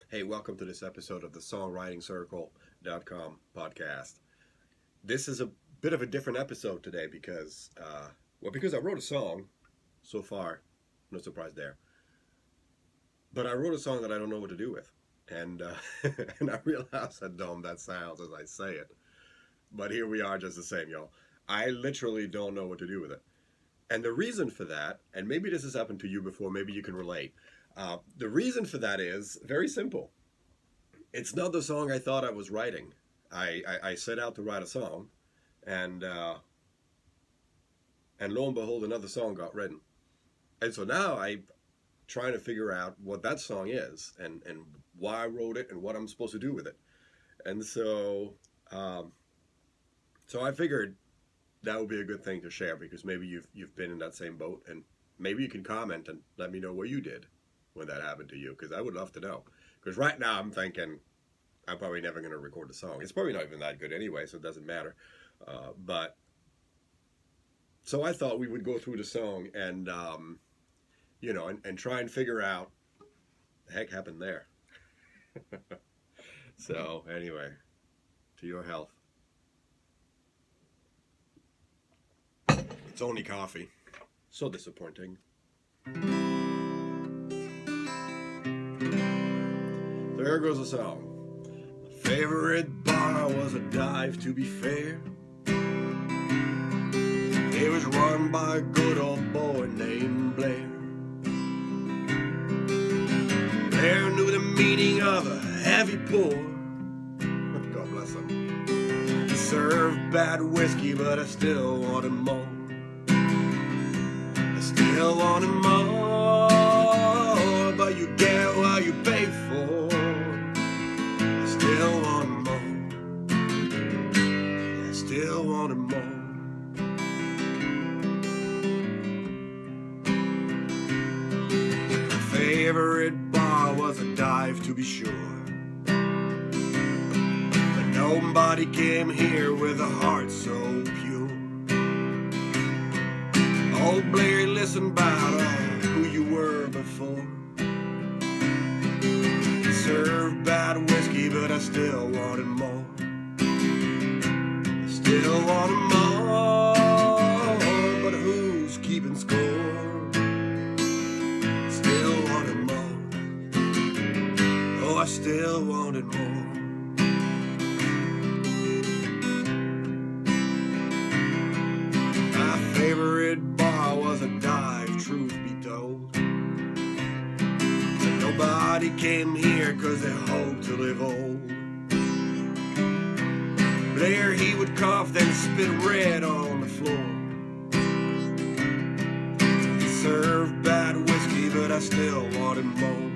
Hey, welcome to this episode of the SongwritingCircle.com podcast. This is a bit of a different episode today because I wrote a song so far, no surprise there, but I wrote a song that I don't know what to do with. And, and I realize how dumb that sounds as I say it. But here we are just the same, y'all. I literally don't know what to do with it. And the reason for that, and maybe this has happened to you before, maybe you can relate. The reason for that is very simple. It's not the song I thought I was writing. I set out to write a song, and lo and behold, another song got written. And so now I'm trying to figure out what that song is and why I wrote it and what I'm supposed to do with it. And um, so I figured that would be a good thing to share because maybe you've been in that same boat, and maybe you can comment and let me know what you did when that happened to you, because I would love to know. Because right now I'm thinking I'm probably never going to record a song. It's probably not even that good anyway, so it doesn't matter. But so I thought we would go through the song and and try and figure out the heck happened there. So anyway, to your health. It's only coffee. So disappointing. So here goes the song. My favorite bar was a dive, to be fair. It was run by a good old boy named Blair. Blair knew the meaning of a heavy pour. God bless him. He served bad whiskey, but I still wanted more. I still wanted more, but you get what you pay for. I still wanted more. I still wanted more. My favorite bar was a dive, to be sure, but nobody came here with a heart so pure. Old Blair listened about who you were before. He served bad whiskey, but I still wanted more. I still wanted more, but who's keeping score? I still wanted more. Oh, I still wanted more. My favorite bar was a dive, truth be told. But nobody came here cause they hoped to live old. Blair, he would cough, then spit red on the floor. He served bad whiskey, but I still wanted more.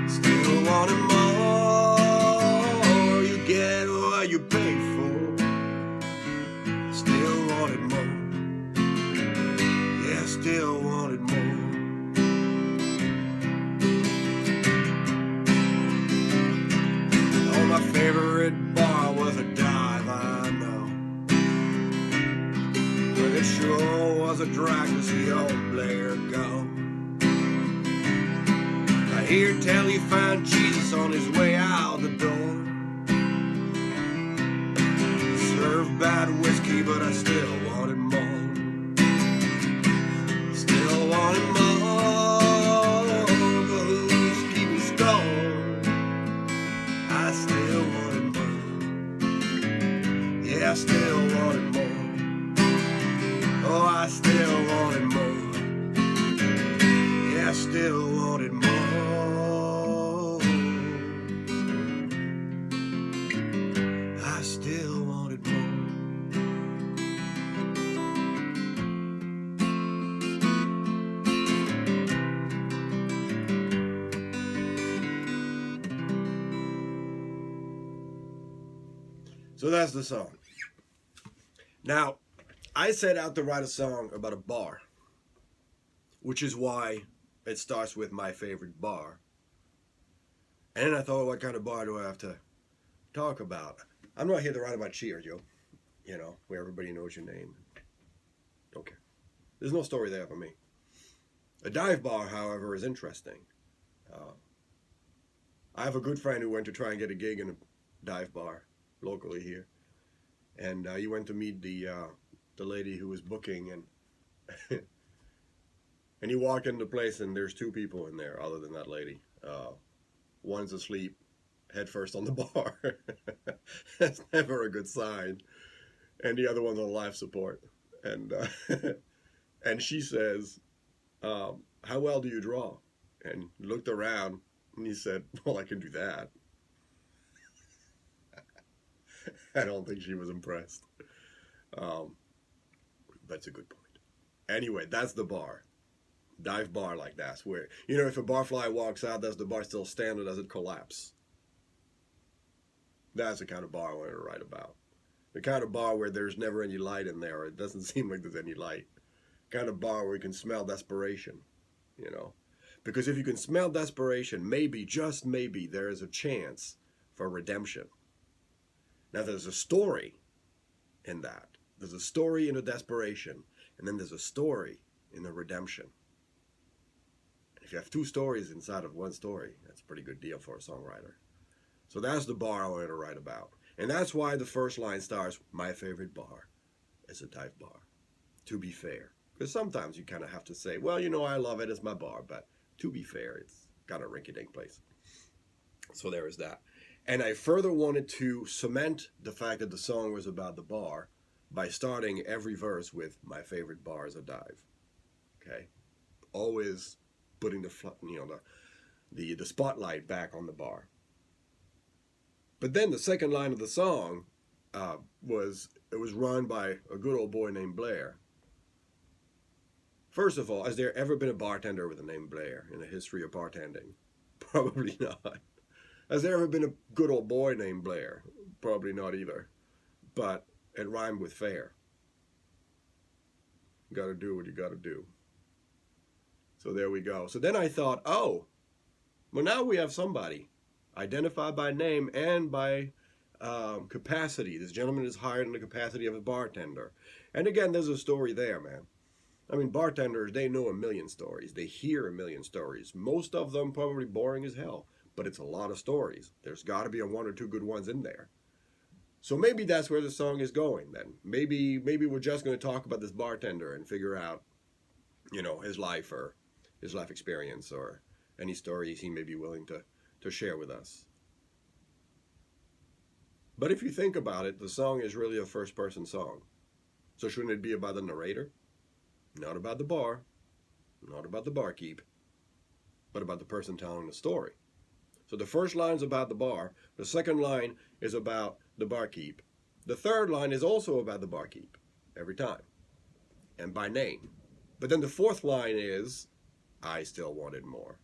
Still wanted more. You get what you pay for. Still wanted more. Yeah, still wanted more. Oh, my favorite bar was a dive, I know. But it sure was a drag to see old Blair go. I hear tell he found Jesus on his way out the door. Served bad whiskey, but I still wanted more. Still wanted more, but who's keeping score? I still wanted more. Yeah, I still wanted more. Oh, I still wanted more. Yeah, I still wanted more. I still wanted more. So that's the song. Now, I set out to write a song about a bar, which is why it starts with my favorite bar. And then I thought, what kind of bar do I have to talk about? I'm not here to write about Cheers, yo. You know, where everybody knows your name. Don't care. There's no story there for me. A dive bar, however, is interesting. I have a good friend who went to try and get a gig in a dive bar locally here, and he went to meet the lady who was booking, and and he walked into the place, and there's two people in there other than that lady. One's asleep, head first on the bar. That's never a good sign. And the other one's on life support. And and she says, "How well do you draw?" And looked around, and he said, "Well, I can do that." I don't think she was impressed. But it's a good point. Anyway, that's the bar. Dive bar like that's where, you know, if a barfly walks out, does the bar still stand or does it collapse? That's the kind of bar I want to write about. The kind of bar where there's never any light in there, or it doesn't seem like there's any light. The kind of bar where you can smell desperation, you know. Because if you can smell desperation, maybe, just maybe, there is a chance for redemption. Now, there's a story in that. There's a story in the desperation, and then there's a story in the redemption. If you have two stories inside of one story, that's a pretty good deal for a songwriter. So that's the bar I wanted to write about. And that's why the first line starts, "My favorite bar is a dive bar." To be fair. Because sometimes you kind of have to say, well, you know, I love it, it's my bar, but to be fair, it's kind of a rinky-dink place. So there is that. And I further wanted to cement the fact that the song was about the bar by starting every verse with "My favorite bar is a dive." Okay? Always putting the spotlight back on the bar. But then the second line of the song was run by a good old boy named Blair. First of all, has there ever been a bartender with the name Blair in the history of bartending? Probably not. Has there ever been a good old boy named Blair? Probably not either. But it rhymed with fair. You gotta do what you gotta do. So there we go. So then I thought, oh, well, now we have somebody identified by name and by capacity. This gentleman is hired in the capacity of a bartender. And again, there's a story there, man. I mean, bartenders, they know a million stories. They hear a million stories. Most of them probably boring as hell, but it's a lot of stories. There's got to be one or two good ones in there. So maybe that's where the song is going then. Maybe we're just going to talk about this bartender and figure out, you know, his life or his life experience or any stories he may be willing to share with us. But if you think about it, the song is really a first-person song. So shouldn't it be about the narrator? Not about the bar, not about the barkeep, but about the person telling the story. So the first line is about the bar. The second line is about the barkeep. The third line is also about the barkeep, every time, and by name. But then the fourth line is, "I still wanted more."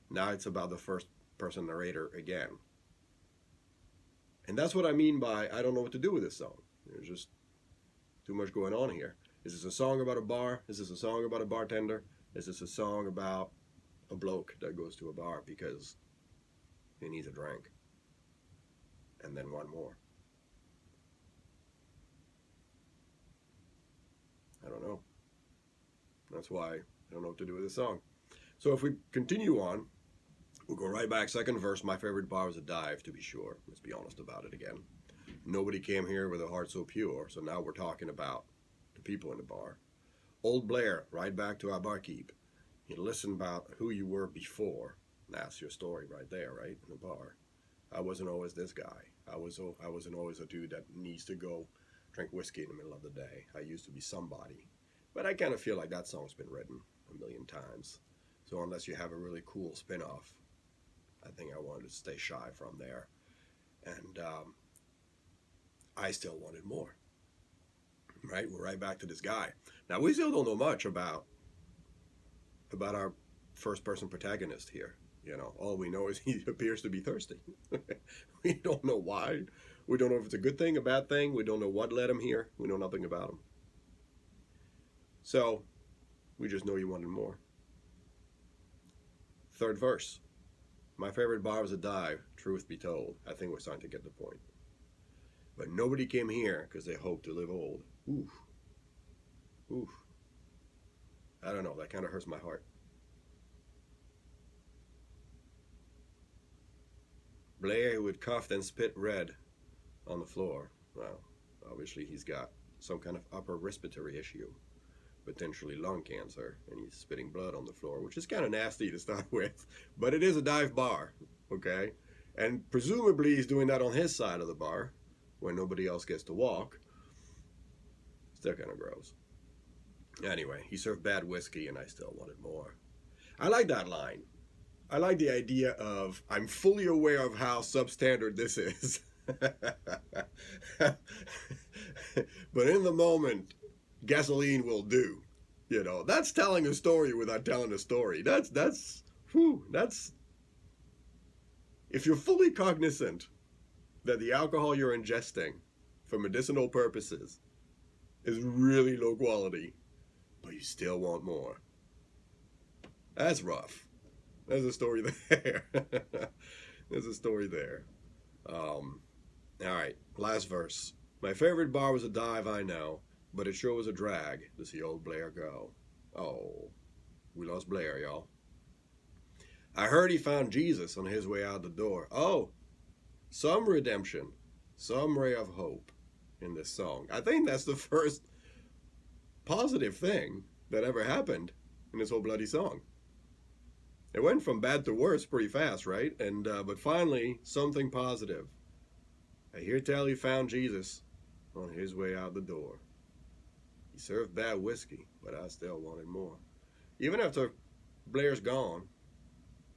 Now it's about the first person narrator again. And that's what I mean by I don't know what to do with this song. There's just too much going on here. Is this a song about a bar? Is this a song about a bartender? Is this a song about a bloke that goes to a bar because he needs a drink? And then one more. I don't know. That's why I don't know what to do with this song. So if we continue on, we'll go right back. Second verse, "My favorite bar was a dive," to be sure. Let's be honest about it again. Nobody came here with a heart so pure. So now we're talking about the people in the bar. Old Blair, right back to our barkeep. You listen about who you were before. That's your story right there, right? In the bar. I wasn't always this guy. I wasn't always a dude that needs to go drink whiskey in the middle of the day. I used to be somebody. But I kind of feel like that song's been written a million times. So unless you have a really cool spin-off, I think I wanted to stay shy from there. And I still wanted more. Right? We're right back to this guy. Now, we still don't know much about our first-person protagonist here. You know, all we know is he appears to be thirsty. We don't know why. We don't know if it's a good thing, a bad thing. We don't know what led him here. We know nothing about him. So, we just know you wanted more. Third verse. "My favorite bar was a dive, truth be told." I think we're starting to get the point. "But nobody came here because they hoped to live old." Oof. Oof. I don't know, that kind of hurts my heart. Blair, who had coughed and spit red on the floor. Well, obviously he's got some kind of upper respiratory issue, potentially lung cancer, and he's spitting blood on the floor, which is kind of nasty to start with, but it is a dive bar, okay? And presumably he's doing that on his side of the bar, where nobody else gets to walk. Still kind of gross. Anyway, he served bad whiskey, and I still wanted more. I like that line. I like the idea of, I'm fully aware of how substandard this is. But in the moment, gasoline will do. You know, that's telling a story without telling a story. That's if you're fully cognizant that the alcohol you're ingesting for medicinal purposes is really low quality, but you still want more. That's rough. There's a story there. There's a story there. All right, last verse. My favorite bar was a dive, I know, but it sure was a drag to see old Blair go. Oh, we lost Blair, y'all. I heard he found Jesus on his way out the door. Oh, some redemption, some ray of hope in this song. I think that's the first positive thing that ever happened in this whole bloody song. It went from bad to worse pretty fast, right? And but finally, something positive. I hear tell he found Jesus on his way out the door. He served bad whiskey, but I still wanted more. Even after Blair's gone,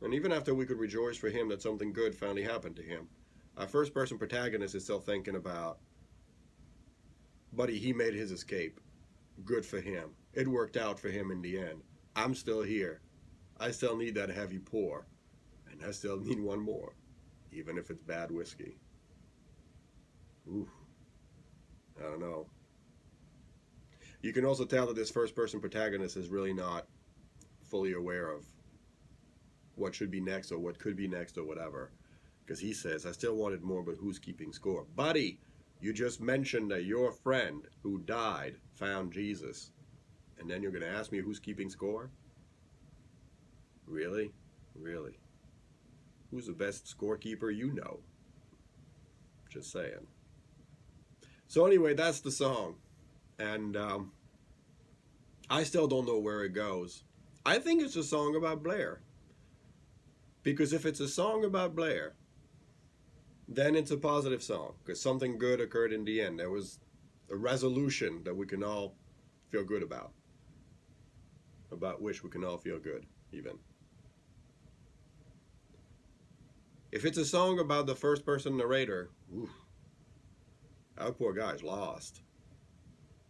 and even after we could rejoice for him that something good finally happened to him, our first-person protagonist is still thinking about, buddy, he made his escape. Good for him. It worked out for him in the end. I'm still here. I still need that heavy pour, and I still need one more, even if it's bad whiskey. Ooh, I don't know. You can also tell that this first-person protagonist is really not fully aware of what should be next or what could be next or whatever, because he says, I still wanted more, but who's keeping score? Buddy, you just mentioned that your friend who died found Jesus, and then you're going to ask me who's keeping score? Really? Really? Who's the best scorekeeper you know? Just saying. So anyway, that's the song. And I still don't know where it goes. I think it's a song about Blair. Because if it's a song about Blair, then it's a positive song. Because something good occurred in the end. There was a resolution that we can all feel good about. About which we can all feel good, even. If it's a song about the first-person narrator, oof, that poor guy's lost.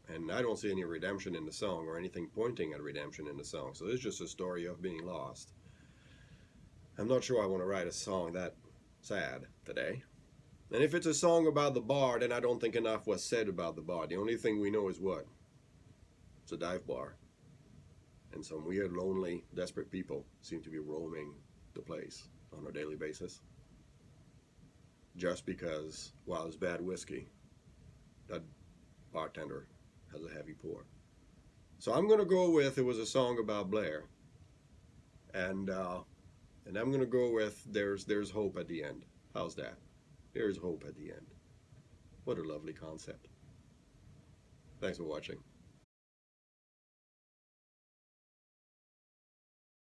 And I don't see any redemption in the song or anything pointing at redemption in the song. So it's just a story of being lost. I'm not sure I want to write a song that sad today. And if it's a song about the bar, then I don't think enough was said about the bar. The only thing we know is what? It's a dive bar. And some weird, lonely, desperate people seem to be roaming the place on a daily basis. Just because, while it's bad whiskey, that bartender has a heavy pour. So I'm going to go with it was a song about Blair. And I'm going to go with there's hope at the end. How's that? There's hope at the end. What a lovely concept. Thanks for watching.